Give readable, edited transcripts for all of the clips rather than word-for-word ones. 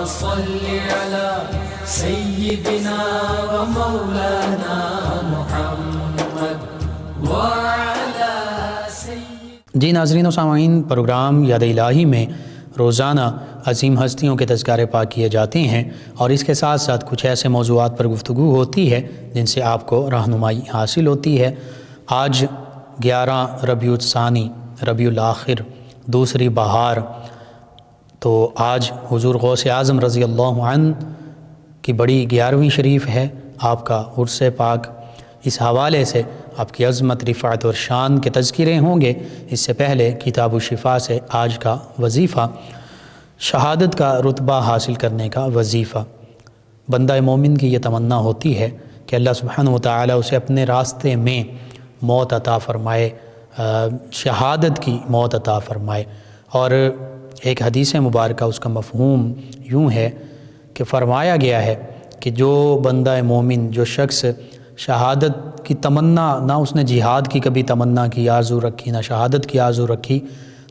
صل على سيدنا ومولانا محمد وعلى سيدنا. جی ناظرین و سامعین، پروگرام یاد الہی میں روزانہ عظیم ہستیوں کے تذکارے پاک کیے جاتے ہیں اور اس کے ساتھ ساتھ کچھ ایسے موضوعات پر گفتگو ہوتی ہے جن سے آپ کو رہنمائی حاصل ہوتی ہے. آج 11 ربیع الثانی، ربیع الاخر، دوسری بہار، تو آج حضور غوث اعظم رضی اللہ عنہ کی بڑی 11ویں شریف ہے، آپ کا عرس پاک. اس حوالے سے آپ کی عظمت، رفعت اور شان کے تذکرے ہوں گے. اس سے پہلے کتاب الشفا سے آج کا وظیفہ، شہادت کا رتبہ حاصل کرنے کا وظیفہ. بندہ مومن کی یہ تمنا ہوتی ہے کہ اللہ سبحانہ و تعالیٰ اسے اپنے راستے میں موت عطا فرمائے، شہادت کی موت عطا فرمائے. اور ایک حدیث مبارکہ اس کا مفہوم یوں ہے کہ فرمایا گیا ہے کہ جو بندہ مومن، جو شخص شہادت کی تمنا، نہ اس نے جہاد کی کبھی تمنا کی، آرزو رکھی، نہ شہادت کی آرزو رکھی،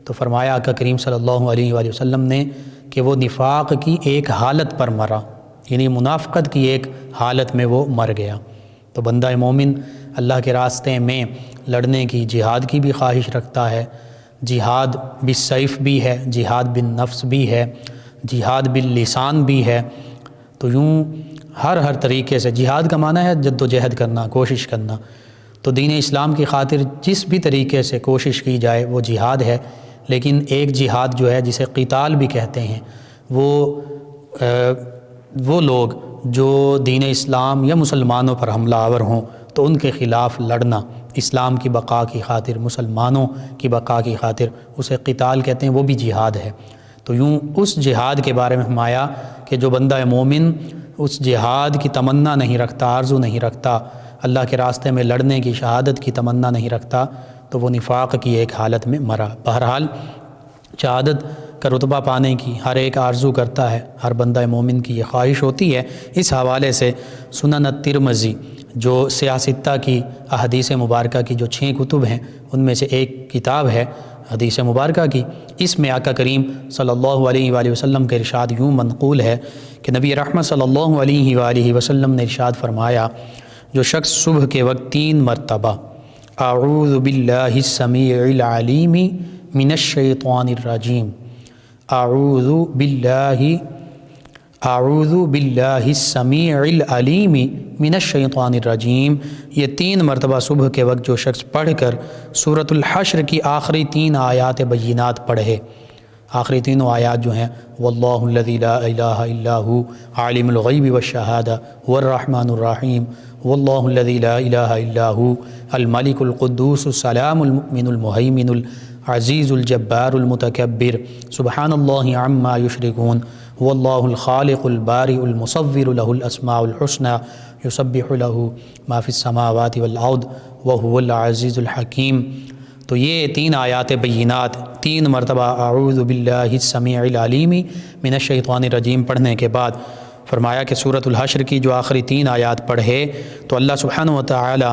تو فرمایا آقا کریم صلی اللہ علیہ وآلہ وسلم نے کہ وہ نفاق کی ایک حالت پر مرا، یعنی منافقت کی ایک حالت میں وہ مر گیا. تو بندہ مومن اللہ کے راستے میں لڑنے کی، جہاد کی بھی خواہش رکھتا ہے. جہاد بالسیف بھی ہے، جہاد بالنفس بھی ہے، جہاد باللسان بھی ہے. تو یوں ہر طریقے سے جہاد کا معنی ہے جد و جہد کرنا، کوشش کرنا. تو دین اسلام کی خاطر جس بھی طریقے سے کوشش کی جائے وہ جہاد ہے. لیکن ایک جہاد جو ہے جسے قتال بھی کہتے ہیں، وہ لوگ جو دین اسلام یا مسلمانوں پر حملہ آور ہوں تو ان کے خلاف لڑنا، اسلام کی بقا کی خاطر، مسلمانوں کی بقا کی خاطر، اسے قتال کہتے ہیں، وہ بھی جہاد ہے. تو یوں اس جہاد کے بارے میں فرمایا کہ جو بندہ مومن اس جہاد کی تمنا نہیں رکھتا، آرزو نہیں رکھتا، اللہ کے راستے میں لڑنے کی، شہادت کی تمنا نہیں رکھتا، تو وہ نفاق کی ایک حالت میں مرا. بہرحال شہادت کا رتبہ پانے کی ہر ایک آرزو کرتا ہے، ہر بندہ مومن کی یہ خواہش ہوتی ہے. اس حوالے سے سنن الترمذی، جو سیاستہ کی احادیث مبارکہ کی جو 6 کتب ہیں، ان میں سے ایک کتاب ہے حدیث مبارکہ کی. اس میں آقا کریم صلی اللہ علیہ وآلہ وسلم کے ارشاد یوں منقول ہے کہ نبی رحمت صلی اللہ علیہ وآلہ وسلم نے ارشاد فرمایا، جو شخص صبح کے وقت 3 مرتبہ اعوذ باللہ السمیع العلیم من الشیطان الرجیم، اعوذ باللہ السمیع العلیم من الشیطان الرجیم، یہ 3 مرتبہ صبح کے وقت جو شخص پڑھ کر سورۃ الحشر کی آخری 3 آیات بینات پڑھے، آخری تینوں آیات جو ہیں واللہ الذی لا الہ الا هو عالم الغیب والشہادہ والرحمن الرحیم، واللہ الذی لا الہ الا هو الملک القدوس السلام المؤمن المہیمن العزیز الجبار المتکبر سبحان اللہ عما یشرکون، واللہ الخالق البارئ المصور له الاسماء الحسنى یسبح له ما فی السماوات والارض وهو العزیز الحکیم. تو یہ 3 آیات بینات 3 مرتبہ اعوذ باللہ السمیع العلیم من الشیطان الرجیم پڑھنے کے بعد فرمایا کہ سورۃ الحشر کی جو آخری 3 آیات پڑھے تو اللہ سبحانہ و تعالی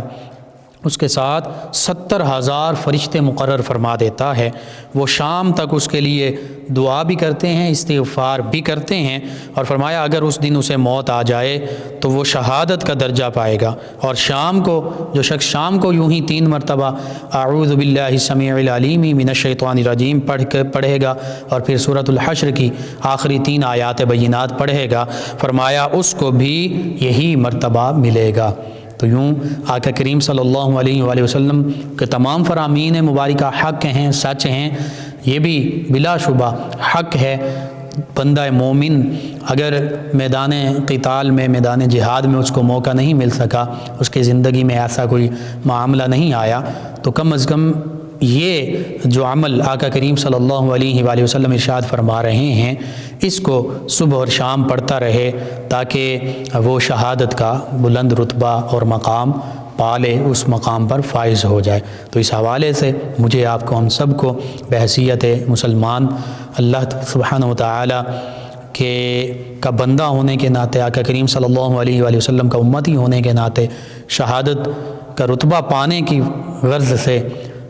اس کے ساتھ 70,000 فرشتے مقرر فرما دیتا ہے. وہ شام تک اس کے لیے دعا بھی کرتے ہیں، استغفار بھی کرتے ہیں، اور فرمایا اگر اس دن اسے موت آ جائے تو وہ شہادت کا درجہ پائے گا. اور شام کو جو شخص شام کو یوں ہی 3 مرتبہ اعوذ باللہ السمیع العلیم من الشیطان الرجیم پڑھے گا اور پھر سورۃ الحشر کی آخری 3 آیات بینات پڑھے گا، فرمایا اس کو بھی یہی مرتبہ ملے گا. تو یوں آقا کریم صلی اللہ علیہ وآلہ وسلم کے تمام فرامین مبارکہ حق ہیں، سچ ہیں، یہ بھی بلا شبہ حق ہے. بندہ مومن اگر میدان قتال میں، میدان جہاد میں اس کو موقع نہیں مل سکا، اس کی زندگی میں ایسا کوئی معاملہ نہیں آیا، تو کم از کم یہ جو عمل آقا کریم صلی اللہ علیہ وآلہ وسلم ارشاد فرما رہے ہیں اس کو صبح اور شام پڑھتا رہے تاکہ وہ شہادت کا بلند رتبہ اور مقام پالے، اس مقام پر فائز ہو جائے. تو اس حوالے سے مجھے آپ کو، ہم سب کو بحیثیت مسلمان اللہ سبحانہ و تعالی کا بندہ ہونے کے ناطے، آقا کریم صلی اللہ علیہ وآلہ وسلم کا امتی ہونے کے ناطے، شہادت کا رتبہ پانے کی غرض سے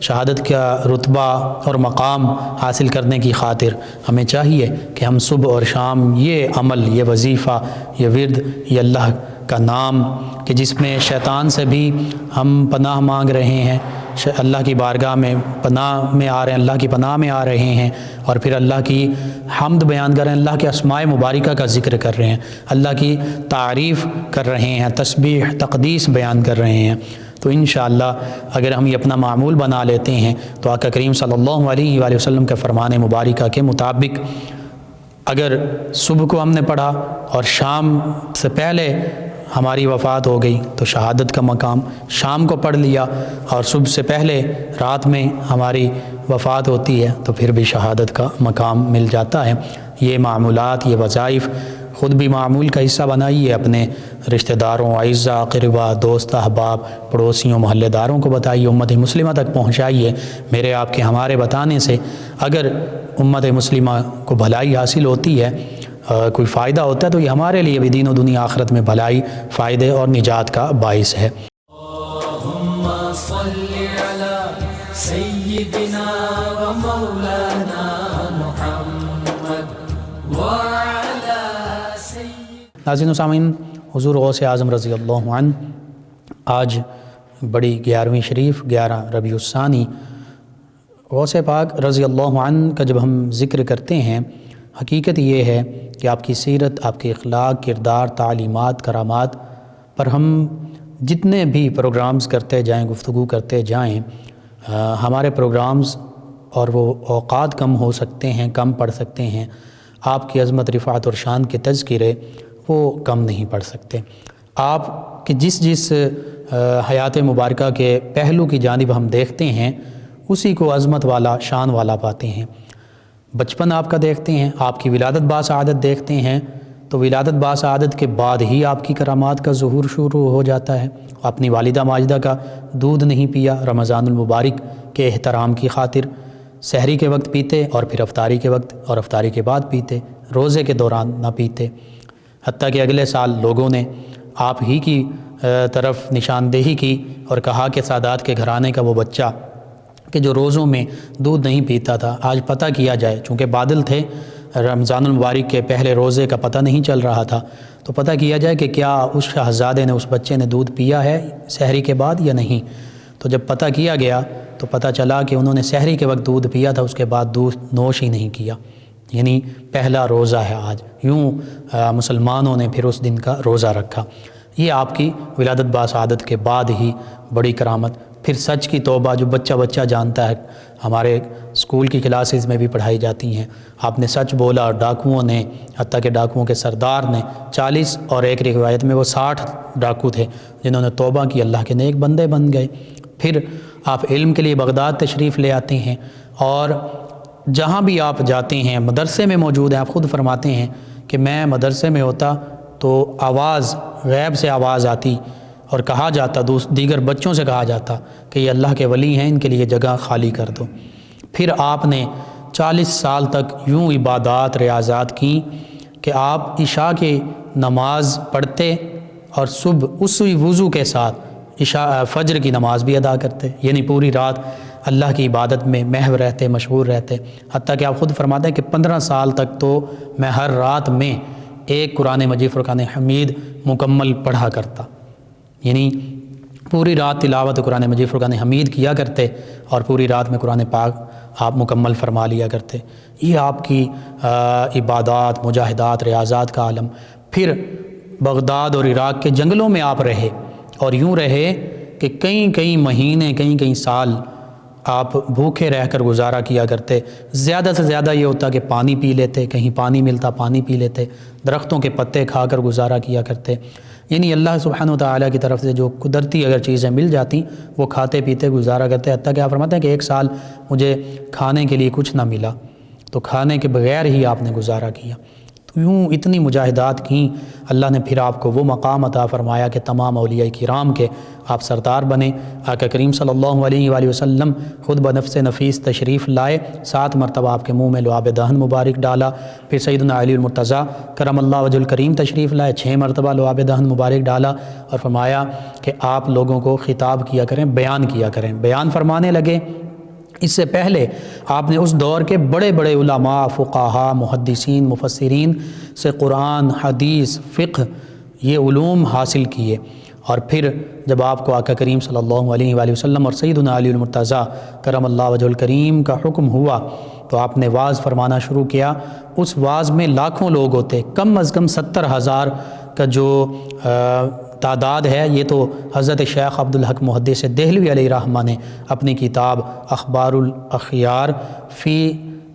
شہادت کا رتبہ اور مقام حاصل کرنے کی خاطر ہمیں چاہیے کہ ہم صبح اور شام یہ عمل، یہ وظیفہ، یہ ورد، یہ اللہ کا نام کہ جس میں شیطان سے بھی ہم پناہ مانگ رہے ہیں، اللہ کی بارگاہ میں پناہ میں آ رہے ہیں، اللہ کی پناہ میں آ رہے ہیں، اور پھر اللہ کی حمد بیان کر رہے ہیں، اللہ کے اسماء مبارکہ کا ذکر کر رہے ہیں، اللہ کی تعریف کر رہے ہیں، تسبیح تقدیس بیان کر رہے ہیں۔ تو انشاءاللہ اگر ہم یہ اپنا معمول بنا لیتے ہیں تو آقا کریم صلی اللہ علیہ وآلہ وسلم کے فرمان مبارکہ کے مطابق اگر صبح کو ہم نے پڑھا اور شام سے پہلے ہماری وفات ہو گئی تو شہادت کا مقام، شام کو پڑھ لیا اور صبح سے پہلے رات میں ہماری وفات ہوتی ہے تو پھر بھی شہادت کا مقام مل جاتا ہے۔ یہ معمولات، یہ وظائف خود بھی معمول کا حصہ بنائیے، اپنے رشتہ داروں، اعزاء، اقرباء، دوست، احباب، پڑوسیوں، محلے داروں کو بتائیے، امت مسلمہ تک پہنچائیے۔ میرے آپ کے ہمارے بتانے سے اگر امت مسلمہ کو بھلائی حاصل ہوتی ہے، کوئی فائدہ ہوتا ہے تو یہ ہمارے لیے بھی دین و دنیا آخرت میں بھلائی، فائدے اور نجات کا باعث ہے۔ اللہم صلی علی سیدنا و مولانا محمد وعلی سید۔ ناظرین و سامعین، حضور غوث اعظم رضی اللہ عنہ آج بڑی 11ویں شریف 11 ربیع الثانی، غوث پاک رضی اللہ عنہ کا جب ہم ذکر کرتے ہیں، حقیقت یہ ہے کہ آپ کی سیرت، آپ کے اخلاق، کردار، تعلیمات، کرامات پر ہم جتنے بھی پروگرامز کرتے جائیں، گفتگو کرتے جائیں، ہمارے پروگرامز اور وہ اوقات کم ہو سکتے ہیں، کم پڑ سکتے ہیں، آپ کی عظمت، رفعت اور شان کے تذکرے وہ کم نہیں پڑ سکتے۔ آپ کے جس حیات مبارکہ کے پہلو کی جانب ہم دیکھتے ہیں اسی کو عظمت والا، شان والا پاتے ہیں۔ بچپن آپ کا دیکھتے ہیں، آپ کی ولادت باسعادت دیکھتے ہیں تو ولادت باسعادت کے بعد ہی آپ کی کرامات کا ظہور شروع ہو جاتا ہے۔ اپنی والدہ ماجدہ کا دودھ نہیں پیا، رمضان المبارک کے احترام کی خاطر سحری کے وقت پیتے اور پھر افطاری کے وقت اور افطاری کے بعد پیتے، روزے کے دوران نہ پیتے، حتیٰ کہ اگلے سال لوگوں نے آپ ہی کی طرف نشاندہی کی اور کہا کہ سادات کے گھرانے کا وہ بچہ کہ جو روزوں میں دودھ نہیں پیتا تھا، آج پتہ کیا جائے، چونکہ بادل تھے، رمضان المبارک کے پہلے روزے کا پتہ نہیں چل رہا تھا، تو پتہ کیا جائے کہ کیا اس شہزادے نے، اس بچے نے دودھ پیا ہے سحری کے بعد یا نہیں۔ تو جب پتہ کیا گیا تو پتہ چلا کہ انہوں نے سحری کے وقت دودھ پیا تھا، اس کے بعد دودھ نوش ہی نہیں کیا، یعنی پہلا روزہ ہے آج۔ یوں مسلمانوں نے پھر اس دن کا روزہ رکھا۔ یہ آپ کی ولادت باسعادت کے بعد ہی بڑی کرامت۔ پھر سچ کی توبہ جو بچہ بچہ جانتا ہے، ہمارے اسکول کی کلاسز میں بھی پڑھائی جاتی ہیں، آپ نے سچ بولا اور ڈاکوؤں نے، حتیٰ کہ ڈاکوؤں کے سردار نے 40 اور ایک روایت میں وہ 60 ڈاکو تھے جنہوں نے توبہ کی، اللہ کے نیک بندے بن گئے۔ پھر آپ علم کے لیے بغداد تشریف لے آتے ہیں اور جہاں بھی آپ جاتے ہیں، مدرسے میں موجود ہیں، آپ خود فرماتے ہیں کہ میں مدرسے میں ہوتا تو آواز، غیب سے آواز آتی اور کہا جاتا، دیگر بچوں سے کہا جاتا کہ یہ اللہ کے ولی ہیں، ان کے لیے جگہ خالی کر دو۔ پھر آپ نے 40 سال تک یوں عبادات، ریاضات کی کہ آپ عشاء کی نماز پڑھتے اور صبح اسی وضو کے ساتھ فجر کی نماز بھی ادا کرتے، یعنی پوری رات اللہ کی عبادت میں محو رہتے، مشغول رہتے، حتیٰ کہ آپ خود فرماتے ہیں کہ 15 سال تک تو میں ہر رات میں ایک قرآن مجید فرقان حمید مکمل پڑھا کرتا، یعنی پوری رات تلاوت قرآن مجید فرقان حمید کیا کرتے اور پوری رات میں قرآن پاک آپ مکمل فرما لیا کرتے۔ یہ آپ کی عبادات، مجاہدات، ریاضات کا عالم۔ پھر بغداد اور عراق کے جنگلوں میں آپ رہے اور یوں رہے کہ کئی مہینے، کئی سال آپ بھوکے رہ کر گزارا کیا کرتے۔ زیادہ سے زیادہ یہ ہوتا کہ پانی پی لیتے، کہیں پانی ملتا پانی پی لیتے، درختوں کے پتے کھا کر گزارا کیا کرتے، یعنی اللہ سبحانہ و تعالیٰ کی طرف سے جو قدرتی اگر چیزیں مل جاتی وہ کھاتے پیتے گزارا کرتے۔ حتیٰ کہ آپ فرماتے ہیں کہ ایک سال مجھے کھانے کے لیے کچھ نہ ملا تو کھانے کے بغیر ہی آپ نے گزارا کیا۔ تو یوں اتنی مجاہدات کیں، اللہ نے پھر آپ کو وہ مقام عطا فرمایا کہ تمام اولیاء کرام کے آپ سردار بنے۔ آقا کریم صلی اللہ علیہ وآلہ وسلم خود بنفس نفیس تشریف لائے، 7 مرتبہ آپ کے منہ میں لعاب دہن مبارک ڈالا۔ پھر سیدنا علی المرتضیٰ کرم اللہ وجہ الکریم تشریف لائے، 6 مرتبہ لعاب دہن مبارک ڈالا اور فرمایا کہ آپ لوگوں کو خطاب کیا کریں، بیان کیا کریں۔ بیان فرمانے لگے اس سے پہلے آپ نے اس دور کے بڑے بڑے علماء، فقہاء، محدثین، مفسرین سے قرآن، حدیث، فقہ یہ علوم حاصل کیے، اور پھر جب آپ کو آقا کریم صلی اللہ علیہ وآلہ وسلم اور سیدنا علی المرتضیٰ کرم اللہ وجہ الکریم کا حکم ہوا تو آپ نے وعظ فرمانا شروع کیا۔ اس وعظ میں لاکھوں لوگ ہوتے، کم از کم 70,000 کا جو تعداد ہے، یہ تو حضرت شیخ عبدالحق محدث دہلوی علیہ رحمہ نے اپنی کتاب اخبار الاخیار فی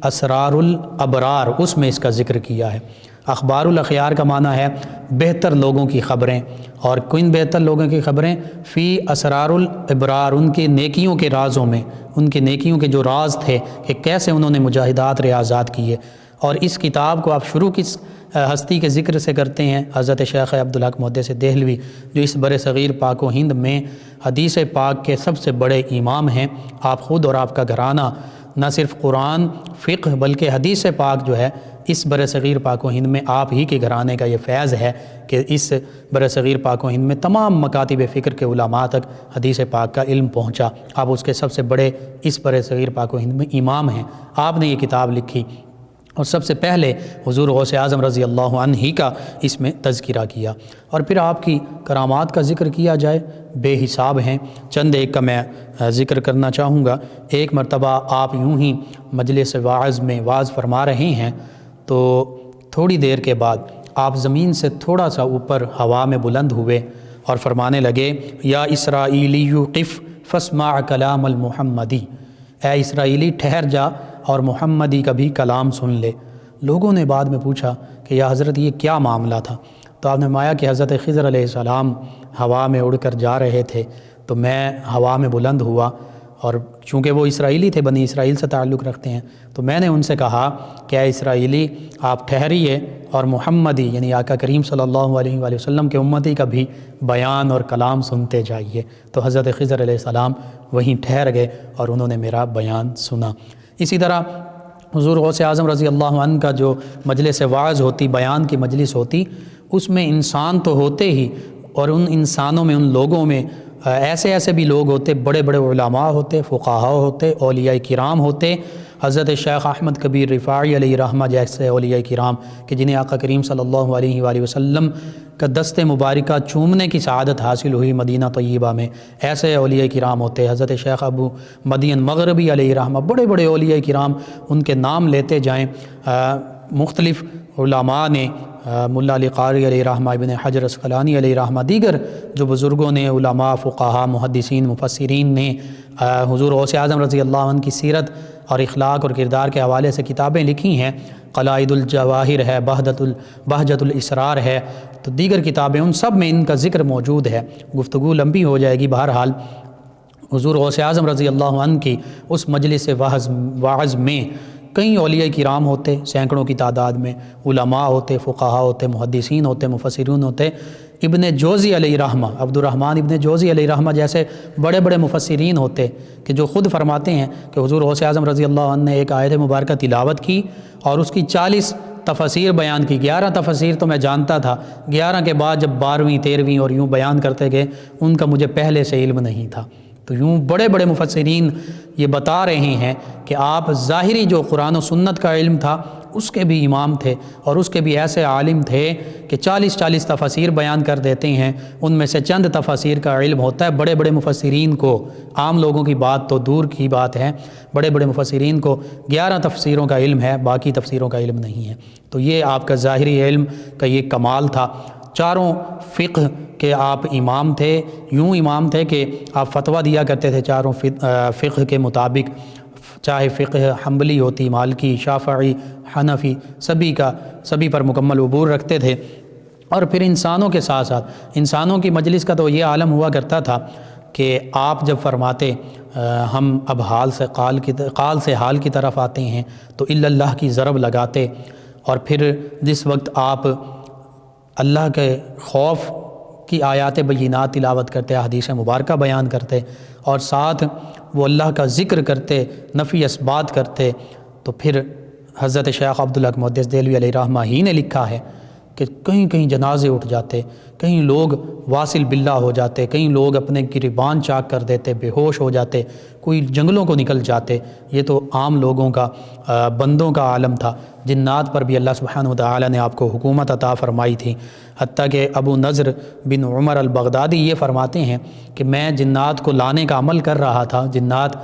اسرار الابرار اس میں اس کا ذکر کیا ہے۔ اخبار الاخیار کا معنی ہے بہتر لوگوں کی خبریں، اور کن بہتر لوگوں کی خبریں؟ فی اسرار الابرار، ان کے نیکیوں کے رازوں میں، ان کے نیکیوں کے جو راز تھے کہ کیسے انہوں نے مجاہدات ریاضات کیے۔ اور اس کتاب کو آپ شروع کس ہستی کے ذکر سے کرتے ہیں؟ حضرت شیخ عبدالحق محدث دہلوی، جو اس بر صغیر پاک و ہند میں حدیث پاک کے سب سے بڑے امام ہیں۔ آپ خود اور آپ کا گھرانہ نہ صرف قرآن، فقہ، بلکہ حدیث پاک جو ہے اس بر صغیر پاک و ہند میں آپ ہی کے گھرانے کا یہ فیض ہے کہ اس بر صغیر پاک و ہند میں تمام مکاتب فکر کے علماء تک حدیث پاک کا علم پہنچا۔ آپ اس کے سب سے بڑے اس بر صغیر پاک و ہند میں امام ہیں۔ آپ نے یہ کتاب لکھی اور سب سے پہلے حضور غوث اعظم رضی اللہ عنہ ہی کا اس میں تذکرہ کیا، اور پھر آپ کی کرامات کا ذکر کیا جائے بے حساب ہیں۔ چند ایک کا میں ذکر کرنا چاہوں گا۔ ایک مرتبہ آپ یوں ہی مجلس واعظ میں واعظ فرما رہے ہیں تو تھوڑی دیر کے بعد آپ زمین سے تھوڑا سا اوپر ہوا میں بلند ہوئے اور فرمانے لگے، یا اسرائیلی قف فاسمع کلام المحمدی، اے اسرائیلی ٹھہر جا اور محمدی کا بھی کلام سن لے۔ لوگوں نے بعد میں پوچھا کہ یا حضرت یہ کیا معاملہ تھا؟ تو آپ نے فرمایا کہ حضرت خضر علیہ السلام ہوا میں اڑ کر جا رہے تھے تو میں ہوا میں بلند ہوا، اور چونکہ وہ اسرائیلی تھے، بنی اسرائیل سے تعلق رکھتے ہیں، تو میں نے ان سے کہا کہ اے اسرائیلی آپ ٹھہریے اور محمدی یعنی آقا کریم صلی اللہ علیہ وآلہ وسلم کے امتی کا بھی بیان اور کلام سنتے جائیے۔ تو حضرت خضر علیہ السلام وہیں ٹھہر گئے اور انہوں نے میرا بیان سنا۔ اسی طرح حضور غوث اعظم رضی اللہ عنہ کا جو مجلس واعظ ہوتی، بیان کی مجلس ہوتی، اس میں انسان تو ہوتے ہی، اور ان انسانوں میں، ان لوگوں میں ایسے بھی لوگ ہوتے، بڑے بڑے علماء ہوتے، فقہاء ہوتے، اولیاء کرام ہوتے، حضرت شیخ احمد کبیر رفاعی علیہ رحمہ جیسے اولیاء کرام کہ جنہیں آقا کریم صلی اللہ علیہ وآلہ وسلم کا دست مبارکہ چومنے کی سعادت حاصل ہوئی مدینہ طیبہ میں، ایسے اولیاء کرام ہوتے۔ حضرت شیخ ابو مدین مغربی علیہ رحمہ، بڑے بڑے اولیاء کرام، ان کے نام لیتے جائیں۔ مختلف علماء نے، ملا علی قاری علیہ رحمہ، ابن حجر اسقلانی علیہ رحمہ، دیگر جو بزرگوں نے، علماء، فقہاء، محدثین، مفسرین نے حضور غوث اعظم رضی اللہ عنہ کی سیرت اور اخلاق اور کردار کے حوالے سے کتابیں لکھی ہیں۔ قلائد الجواہر ہے، بہجت الاسرار ہے، تو دیگر کتابیں، ان سب میں ان کا ذکر موجود ہے۔ گفتگو لمبی ہو جائے گی۔ بہرحال حضور غوث اعظم رضی اللہ عنہ کی اس مجلس واعظ میں کئی اولیاء کرام ہوتے، سینکڑوں کی تعداد میں، علماء ہوتے، فقہاء ہوتے، محدثین ہوتے، مفسرین ہوتے۔ ابن جوزی علیہ رحمہ، عبد الرحمن ابن جوزی علیہ رحمہ جیسے بڑے بڑے مفسرین ہوتے کہ جو خود فرماتے ہیں کہ حضور غوث اعظم رضی اللہ عنہ نے ایک آیت مبارکہ تلاوت کی اور اس کی 40 تفاسیر بیان کی۔ 11 تفاسیر تو میں جانتا تھا، 11 کے بعد جب 12ویں 13ویں اور یوں بیان کرتے گئے، ان کا مجھے پہلے سے علم نہیں تھا۔ تو یوں بڑے بڑے مفسرین یہ بتا رہے ہیں کہ آپ ظاہری جو قرآن و سنت کا علم تھا اس کے بھی امام تھے، اور اس کے بھی ایسے عالم تھے کہ 40 تفاسیر بیان کر دیتے ہیں۔ ان میں سے چند تفاسیر کا علم ہوتا ہے۔ بڑے بڑے مفسرین کو، عام لوگوں کی بات تو دور کی بات ہے، بڑے بڑے مفسرین کو 11 تفسیروں کا علم ہے، باقی تفسیروں کا علم نہیں ہے۔ تو یہ آپ کا ظاہری علم کا یہ کمال تھا۔ چاروں فقہ کے آپ امام تھے، یوں امام تھے کہ آپ فتویٰ دیا کرتے تھے چاروں فقہ کے مطابق، چاہے فقہ حنبلی ہوتی، مالکی، شافعی، حنفی، سبھی پر مکمل عبور رکھتے تھے۔ اور پھر انسانوں کے ساتھ ساتھ انسانوں کی مجلس کا تو یہ عالم ہوا کرتا تھا کہ آپ جب فرماتے ہم اب قال سے حال کی طرف آتے ہیں تو الا اللہ کی ضرب لگاتے، اور پھر جس وقت آپ اللہ کے خوف کی آیات بینات تلاوت کرتے، حدیث مبارکہ بیان کرتے، اور ساتھ وہ اللہ کا ذکر کرتے، نفی اثبات کرتے، تو پھر حضرت شیخ عبدالحق محدث دہلوی علیہ رحمہ ہی نے لکھا ہے کہ کہیں کہیں جنازے اٹھ جاتے، کہیں لوگ واصل باللہ ہو جاتے، کہیں لوگ اپنے گریبان چاک کر دیتے، بے ہوش ہو جاتے، کوئی جنگلوں کو نکل جاتے۔ یہ تو عام لوگوں کا بندوں کا عالم تھا۔ جنات پر بھی اللہ سبحانہ و تعالی نے آپ کو حکومت عطا فرمائی تھی، حتیٰ کہ ابو نضر بن عمر البغدادی یہ فرماتے ہیں کہ میں جنات کو لانے کا عمل کر رہا تھا، جنات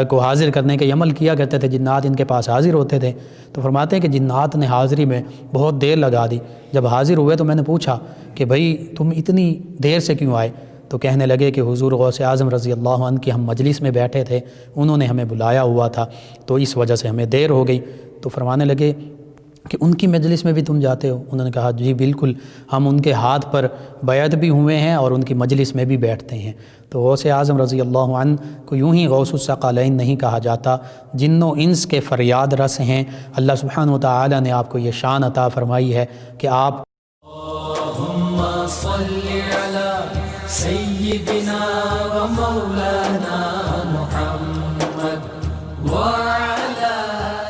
کو حاضر کرنے کے عمل کیا کرتے تھے، جنات ان کے پاس حاضر ہوتے تھے، تو فرماتے ہیں کہ جنات نے حاضری میں بہت دیر لگا دی۔ جب حاضر ہوئے تو میں نے پوچھا کہ بھئی تم اتنی دیر سے کیوں آئے؟ تو کہنے لگے کہ حضور غوث اعظم رضی اللہ عنہ کی ہم مجلس میں بیٹھے تھے، انہوں نے ہمیں بلایا ہوا تھا تو اس وجہ سے ہمیں دیر ہو گئی۔ تو فرمانے لگے کہ ان کی مجلس میں بھی تم جاتے ہو؟ انہوں نے کہا جی بالکل، ہم ان کے ہاتھ پر بیعت بھی ہوئے ہیں اور ان کی مجلس میں بھی بیٹھتے ہیں۔ تو غوث اعظم رضی اللہ عنہ کو یوں ہی غوث الثقلین نہیں کہا جاتا، جن و انس کے فریاد رس ہیں۔ اللہ سبحانہ و تعالی نے آپ کو یہ شان عطا فرمائی ہے کہ آپ اللہم صلی علی سیدنا و مولانا محمد وعلی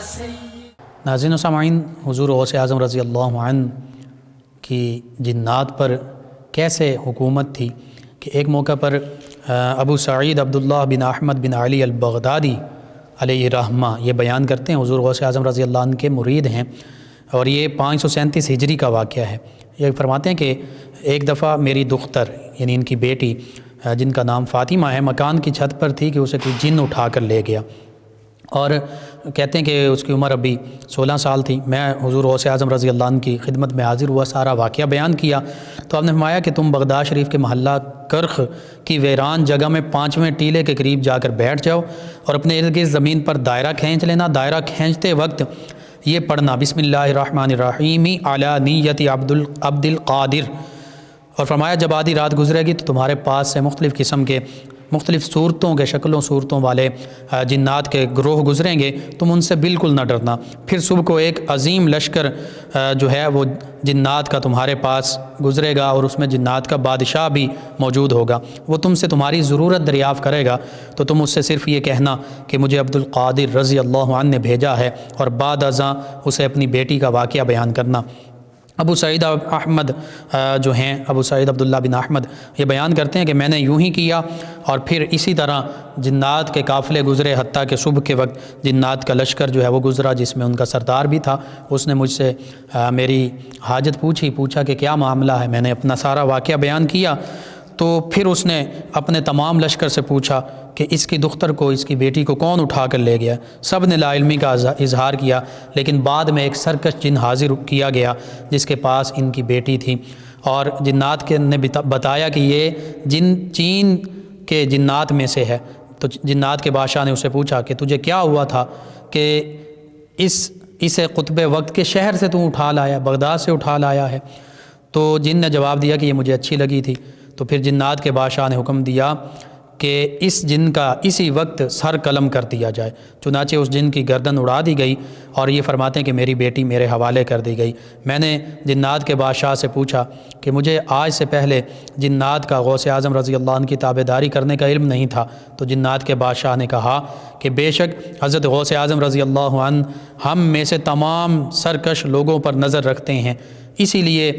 سید۔ ناظرین و سامعین، حضور غوث اعظم رضی اللہ عنہ کی جنات پر کیسے حکومت تھی کہ ایک موقع پر ابو سعید عبداللہ بن احمد بن علی البغدادی علیہ رحمہ یہ بیان کرتے ہیں، حضور غوث اعظم رضی اللہ عنہ کے مرید ہیں، اور یہ 537 ہجری کا واقعہ ہے۔ یہ فرماتے ہیں کہ ایک دفعہ میری دختر یعنی ان کی بیٹی جن کا نام فاطمہ ہے، مکان کی چھت پر تھی کہ اسے کوئی جن اٹھا کر لے گیا، اور کہتے ہیں کہ اس کی عمر ابھی 16 سال تھی۔ میں حضور غوث اعظم رضی اللہ عنہ کی خدمت میں حاضر ہوا، سارا واقعہ بیان کیا تو آپ نے فرمایا کہ تم بغداد شریف کے محلہ کرخ کی ویران جگہ میں 5ویں ٹیلے کے قریب جا کر بیٹھ جاؤ اور اپنے ارد گرد زمین پر دائرہ کھینچ لینا۔ دائرہ کھینچتے وقت یہ پڑھنا بسم اللہ الرحمن الرحیم علی نیت عبد القادر، اور فرمایا جب آدھی رات گزرے گی تو تمہارے پاس سے مختلف قسم کے مختلف صورتوں کے شکلوں صورتوں والے جنات کے گروہ گزریں گے، تم ان سے بالکل نہ ڈرنا۔ پھر صبح کو ایک عظیم لشکر جو ہے وہ جنات کا تمہارے پاس گزرے گا، اور اس میں جنات کا بادشاہ بھی موجود ہوگا، وہ تم سے تمہاری ضرورت دریافت کرے گا تو تم اس سے صرف یہ کہنا کہ مجھے عبد القادر رضی اللہ عنہ نے بھیجا ہے، اور بعد ازاں اسے اپنی بیٹی کا واقعہ بیان کرنا۔ ابو سعید احمد جو ہیں، ابو سعید عبداللہ بن احمد یہ بیان کرتے ہیں کہ میں نے یوں ہی کیا، اور پھر اسی طرح جنات کے قافلے گزرے، حتیٰ کہ صبح کے وقت جنات کا لشکر جو ہے وہ گزرا، جس میں ان کا سردار بھی تھا۔ اس نے مجھ سے میری حاجت پوچھا کہ کیا معاملہ ہے۔ میں نے اپنا سارا واقعہ بیان کیا، تو پھر اس نے اپنے تمام لشکر سے پوچھا کہ اس کی دختر کو، اس کی بیٹی کو کون اٹھا کر لے گیا؟ سب نے لا علمی کا اظہار کیا، لیکن بعد میں ایک سرکش جن حاضر کیا گیا جس کے پاس ان کی بیٹی تھی، اور جنات کے نے بتایا کہ یہ جن چین کے جنات میں سے ہے۔ تو جنات کے بادشاہ نے اسے پوچھا کہ تجھے کیا ہوا تھا کہ اسے قطب وقت کے شہر سے تو اٹھا لایا، بغداد سے اٹھا لایا ہے؟ تو جن نے جواب دیا کہ یہ مجھے اچھی لگی تھی۔ تو پھر جنات کے بادشاہ نے حکم دیا کہ اس جن کا اسی وقت سر قلم کر دیا جائے۔ چنانچہ اس جن کی گردن اڑا دی گئی، اور یہ فرماتے ہیں کہ میری بیٹی میرے حوالے کر دی گئی۔ میں نے جنات کے بادشاہ سے پوچھا کہ مجھے آج سے پہلے جنات کا غوث اعظم رضی اللہ عنہ کی تابعداری کرنے کا علم نہیں تھا۔ تو جنات کے بادشاہ نے کہا کہ بے شک حضرت غوث اعظم رضی اللہ عنہ ہم میں سے تمام سرکش لوگوں پر نظر رکھتے ہیں، اسی لیے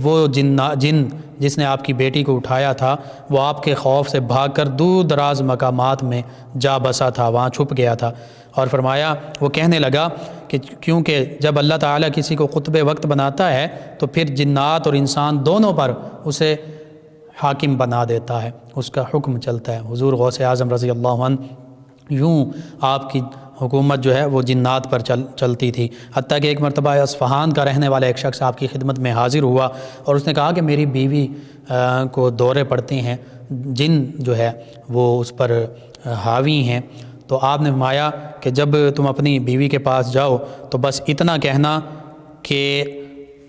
وہ جن جس نے آپ کی بیٹی کو اٹھایا تھا وہ آپ کے خوف سے بھاگ کر دور دراز مقامات میں جا بسا تھا، وہاں چھپ گیا تھا۔ اور فرمایا وہ کہنے لگا کہ کیونکہ جب اللہ تعالیٰ کسی کو قطب وقت بناتا ہے تو پھر جنات اور انسان دونوں پر اسے حاکم بنا دیتا ہے، اس کا حکم چلتا ہے۔ حضور غوث اعظم رضی اللہ عنہ یوں آپ کی حکومت جو ہے وہ جنات پر چلتی تھی، حتیٰ کہ ایک مرتبہ اصفہان کا رہنے والا ایک شخص آپ کی خدمت میں حاضر ہوا، اور اس نے کہا کہ میری بیوی کو دورے پڑتے ہیں، جن جو ہے وہ اس پر حاوی ہیں۔ تو آپ نے فرمایا کہ جب تم اپنی بیوی کے پاس جاؤ تو بس اتنا کہنا کہ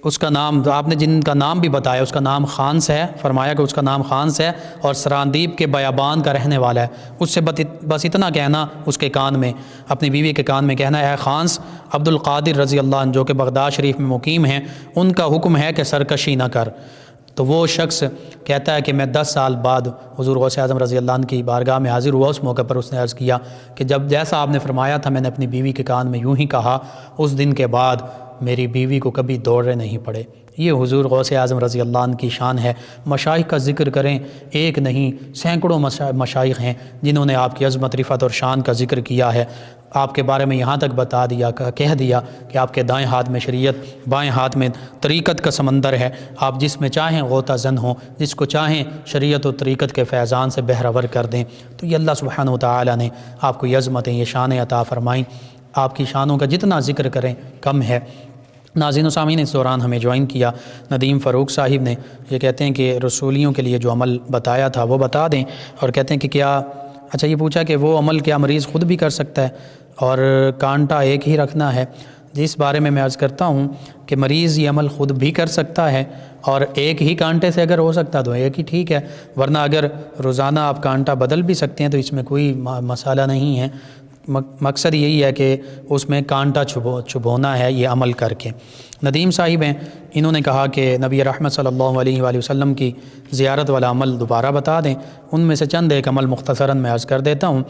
اس کا نام، آپ نے جن کا نام بھی بتایا اس کا نام خانس ہے، فرمایا کہ اس کا نام خانس ہے اور سراندیب کے بیابان کا رہنے والا ہے، اس سے بس اتنا کہنا اس کے کان میں، اپنی بیوی کے کان میں کہنا اے خانس، عبد القادر رضی اللہ عنہ جو کہ بغداد شریف میں مقیم ہیں، ان کا حکم ہے کہ سرکشی نہ کر۔ تو وہ شخص کہتا ہے کہ میں 10 سال بعد حضور غوث اعظم رضی اللہ عنہ کی بارگاہ میں حاضر ہوا۔ اس موقع پر اس نے عرض کیا کہ جب جیسا آپ نے فرمایا تھا میں نے اپنی بیوی کے کان میں یوں ہی کہا، اس دن کے بعد میری بیوی کو کبھی دوڑے نہیں پڑے۔ یہ حضور غوث اعظم رضی اللہ عنہ کی شان ہے۔ مشائخ کا ذکر کریں، ایک نہیں سینکڑوں مشائخ ہیں جنہوں نے آپ کی عظمت، رفعت اور شان کا ذکر کیا ہے، آپ کے بارے میں یہاں تک بتا دیا، کہہ دیا کہ آپ کے دائیں ہاتھ میں شریعت، بائیں ہاتھ میں طریقت کا سمندر ہے، آپ جس میں چاہیں غوطہ زن ہوں، جس کو چاہیں شریعت و طریقت کے فیضان سے بہرور کر دیں۔ تو یہ اللہ سبحانہ و تعالیٰ نے آپ کو یہ عظمتیں، یہ شانیں عطا فرمائیں۔ آپ کی شانوں کا جتنا ذکر کریں کم ہے۔ ناظرین و سامعین، اس دوران ہمیں جوائن کیا ندیم فاروق صاحب نے، یہ کہتے ہیں کہ رسولیوں کے لیے جو عمل بتایا تھا وہ بتا دیں، اور کہتے ہیں کہ کیا اچھا یہ پوچھا کہ وہ عمل کیا مریض خود بھی کر سکتا ہے اور کانٹا ایک ہی رکھنا ہے؟ جس بارے میں عرض کرتا ہوں کہ مریض یہ عمل خود بھی کر سکتا ہے، اور ایک ہی کانٹے سے اگر ہو سکتا تو ایک ہی ٹھیک ہے، ورنہ اگر روزانہ آپ کانٹا بدل بھی سکتے ہیں تو اس میں کوئی مسئلہ نہیں ہے۔ مقصد یہی ہے کہ اس میں کانٹا چبھونا ہے یہ عمل کر کے۔ ندیم صاحب ہیں، انہوں نے کہا کہ نبی رحمت صلی اللہ علیہ وآلہ وسلم کی زیارت والا عمل دوبارہ بتا دیں۔ ان میں سے چند ایک عمل مختصراً میں عرض کر دیتا ہوں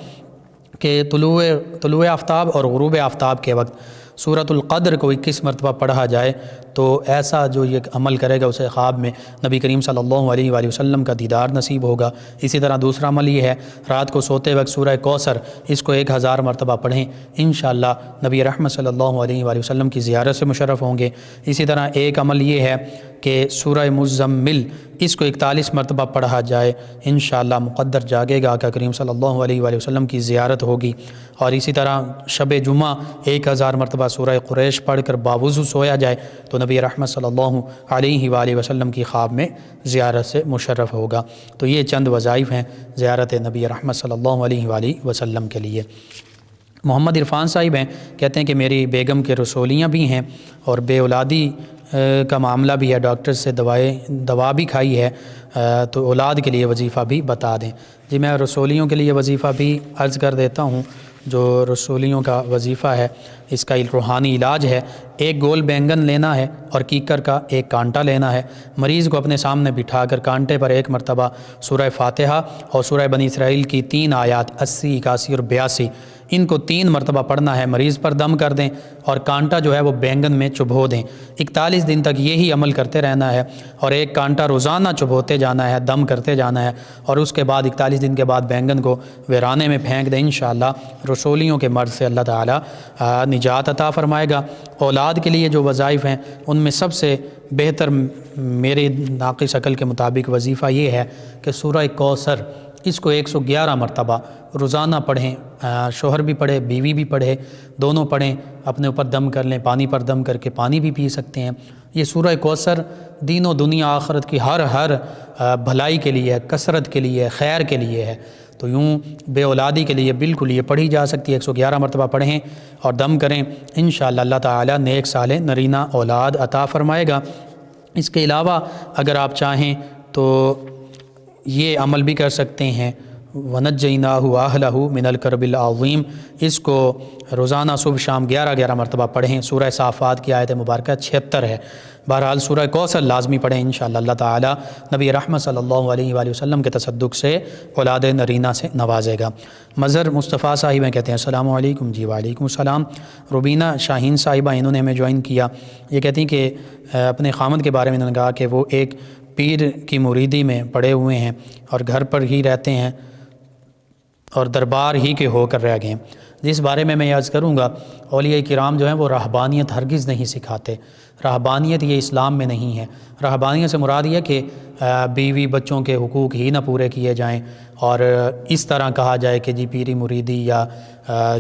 کہ طلوع آفتاب اور غروب آفتاب کے وقت سورۃ القدر کو 21 مرتبہ پڑھا جائے تو ایسا جو یہ عمل کرے گا اسے خواب میں نبی کریم صلی اللہ علیہ وآلہ وسلم کا دیدار نصیب ہوگا۔ اسی طرح دوسرا عمل یہ ہے، رات کو سوتے وقت سورہ کوثر اس کو 1000 مرتبہ پڑھیں، انشاءاللہ نبی رحمت صلی اللہ علیہ وآلہ وسلم کی زیارت سے مشرف ہوں گے۔ اسی طرح ایک عمل یہ ہے کہ سورہ مزمل اس کو 41 مرتبہ پڑھا جائے، انشاءاللہ مقدر جاگے گا، آقا کریم صلی اللہ علیہ وآلہ وسلم کی زیارت ہوگی۔ اور اسی طرح شب جمعہ 1000 مرتبہ سورہ قریش پڑھ کر باوضو سویا جائے تو نبی رحمت صلی اللہ علیہ وآلہ وسلم کی خواب میں زیارت سے مشرف ہوگا۔ تو یہ چند وظائف ہیں زیارت نبی رحمت صلی اللہ علیہ وآلہ وسلم کے لیے۔ محمد عرفان صاحب ہیں، کہتے ہیں کہ میری بیگم کے رسولیاں بھی ہیں اور بے اولادی کا معاملہ بھی ہے، ڈاکٹر سے دوا بھی کھائی ہے، تو اولاد کے لیے وظیفہ بھی بتا دیں۔ جی میں رسولیوں کے لیے وظیفہ بھی عرض کر دیتا ہوں۔ جو رسولیوں کا وظیفہ ہے اس کا روحانی علاج ہے، 1 گول بینگن لینا ہے اور کیکر کا 1 کانٹا لینا ہے۔ مریض کو اپنے سامنے بٹھا کر کانٹے پر 1 مرتبہ سورہ فاتحہ اور سورہ بنی اسرائیل کی 3 آیات 80، 81 اور 82 ان کو 3 مرتبہ پڑھنا ہے، مریض پر دم کر دیں اور کانٹا جو ہے وہ بینگن میں چبھو دیں۔ 41 دن تک یہی عمل کرتے رہنا ہے اور 1 کانٹا روزانہ چبھوتے جانا ہے، دم کرتے جانا ہے، اور اس کے بعد 41 دن کے بعد بینگن کو ویرانے میں پھینک دیں۔ انشاءاللہ رسولیوں کے مرض سے اللہ تعالی نجات عطا فرمائے گا۔ اولاد کے لیے جو وظائف ہیں ان میں سب سے بہتر میرے ناقص عقل کے مطابق وظیفہ یہ ہے کہ سورہ کوثر اس کو 111 مرتبہ روزانہ پڑھیں، شوہر بھی پڑھے، بیوی بھی پڑھے، دونوں پڑھیں، اپنے اوپر دم کر لیں، پانی پر دم کر کے پانی بھی پی سکتے ہیں۔ یہ سورہ کوثر دین و دنیا آخرت کی ہر بھلائی کے لیے، کثرت کے لیے، خیر کے لیے ہے۔ تو یوں بے اولادی کے لیے بالکل یہ پڑھی جا سکتی ہے، 111 مرتبہ پڑھیں اور دم کریں، انشاءاللہ اللہ تعالی نیک صالح نرینہ اولاد عطا فرمائے گا۔ اس کے علاوہ اگر آپ چاہیں تو یہ عمل بھی کر سکتے ہیں، وَنَجَّيْنَاهُ وَأَهْلَهُ مِنَ الْكَرْبِ الْعَظِيمِ، اس کو روزانہ صبح شام 11 مرتبہ پڑھیں۔ سورہ صافات کی آیت مبارکہ 76 ہے۔ بہرحال سورہ کوثر لازمی پڑھیں، انشاءاللہ اللہ تعالی نبی رحمت صلی اللہ علیہ وآلہ وسلم کے تصدق سے اولاد نرینہ سے نوازے گا۔ مظہر مصطفیٰ صاحب ہیں، کہتے ہیں السلام علیکم۔ جی وعلیکم السلام۔ روبینہ شاہین صاحبہ انہوں نے ہمیں جوائن کیا، یہ کہتی ہیں کہ اپنے خامد کے بارے میں انہوں نے کہا کہ وہ ایک پیر کی مریدی میں پڑے ہوئے ہیں اور گھر پر ہی رہتے ہیں اور دربار ہی کے ہو کر رہ گئے، جس بارے میں عرض کروں گا اولیاء کرام جو ہیں وہ رہبانیت ہرگز نہیں سکھاتے۔ رہبانیت یہ اسلام میں نہیں ہے۔ رہبانیت سے مراد یہ کہ بیوی بچوں کے حقوق ہی نہ پورے کیے جائیں اور اس طرح کہا جائے کہ جی پیری مریدی یا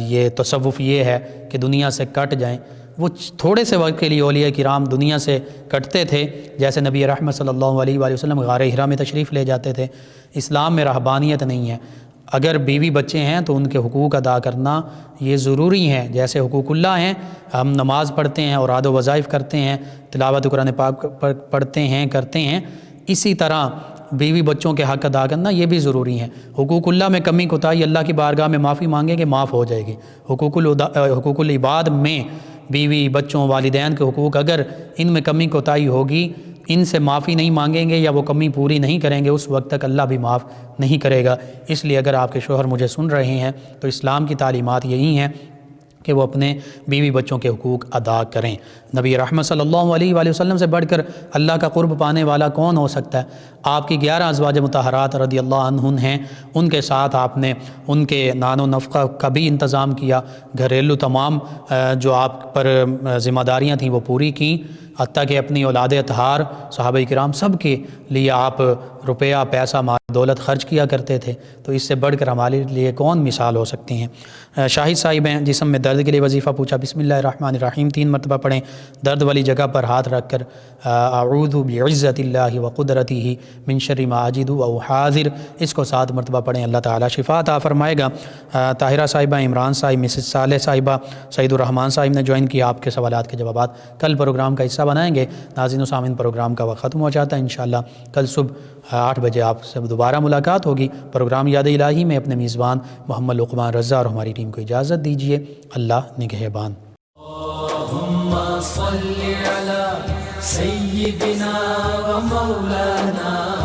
یہ تصوف یہ ہے کہ دنیا سے کٹ جائیں۔ وہ تھوڑے سے وقت کے لیے اولیاء کرام دنیا سے کٹتے تھے، جیسے نبی رحمت صلی اللہ علیہ وآلہ وسلم غار حرا میں تشریف لے جاتے تھے۔ اسلام میں رہبانیت نہیں ہے۔ اگر بیوی بچے ہیں تو ان کے حقوق ادا کرنا یہ ضروری ہیں، جیسے حقوق اللہ ہیں، ہم نماز پڑھتے ہیں اور عاد و وظائف کرتے ہیں، تلاوت قرآن پاک پڑھتے ہیں کرتے ہیں، اسی طرح بیوی بچوں کے حق ادا کرنا یہ بھی ضروری ہیں۔ حقوق اللہ میں کمی کوتاہی اللہ کی بارگاہ میں معافی مانگیں گے، معاف ہو جائے گی۔ حقوق العباد میں بیوی بچوں والدین کے حقوق اگر ان میں کمی کوتاہی ہوگی، ان سے معافی نہیں مانگیں گے یا وہ کمی پوری نہیں کریں گے، اس وقت تک اللہ بھی معاف نہیں کرے گا۔ اس لیے اگر آپ کے شوہر مجھے سن رہے ہیں تو اسلام کی تعلیمات یہی ہیں کہ وہ اپنے بیوی بچوں کے حقوق ادا کریں۔ نبی رحمت صلی اللہ علیہ وآلہ وسلم سے بڑھ کر اللہ کا قرب پانے والا کون ہو سکتا ہے؟ آپ کی 11 ازواج مطہرات رضی اللہ عنہن ہیں، ان کے ساتھ آپ نے ان کے نان و نفقہ کا بھی انتظام کیا، گھریلو تمام جو آپ پر ذمہ داریاں تھیں وہ پوری کیں، حتیٰ کہ اپنی اولاد اطہار صحابہ کرام سب کے لیے آپ روپیہ پیسہ مال دولت خرچ کیا کرتے تھے، تو اس سے بڑھ کر ہمارے لیے کون مثال ہو سکتی ہیں؟ شاہد صاحب ہیں، جسم میں درد کے لیے وظیفہ پوچھا، بسم اللہ الرحمن الرحیم 3 مرتبہ پڑھیں، درد والی جگہ پر ہاتھ رکھ کر اعوذ بعزت اللہ وقدرتہ من شر ما اجد و حاضر، اس کو 7 مرتبہ پڑھیں، اللہ تعالیٰ شفا عطا فرمائے گا۔ طاہرہ صاحبہ، عمران صاحب، مسز صالح صاحبہ، سعید الرحمان صاحب نے جوائن کیا، آپ کے سوالات کے جوابات کل پروگرام کا حصہ بنائیں گے۔ ناظرین و سامعین، پروگرام کا وقت ختم ہو جاتا ہے، انشاءاللہ کل صبح 8 بجے آپ سے دوبارہ ملاقات ہوگی۔ پروگرام یاد الہی میں اپنے میزبان محمد لقمان رضا اور ہماری ٹیم کو اجازت دیجیے، اللہ نگہبان۔ اللہم صل علی سیدنا و مولانا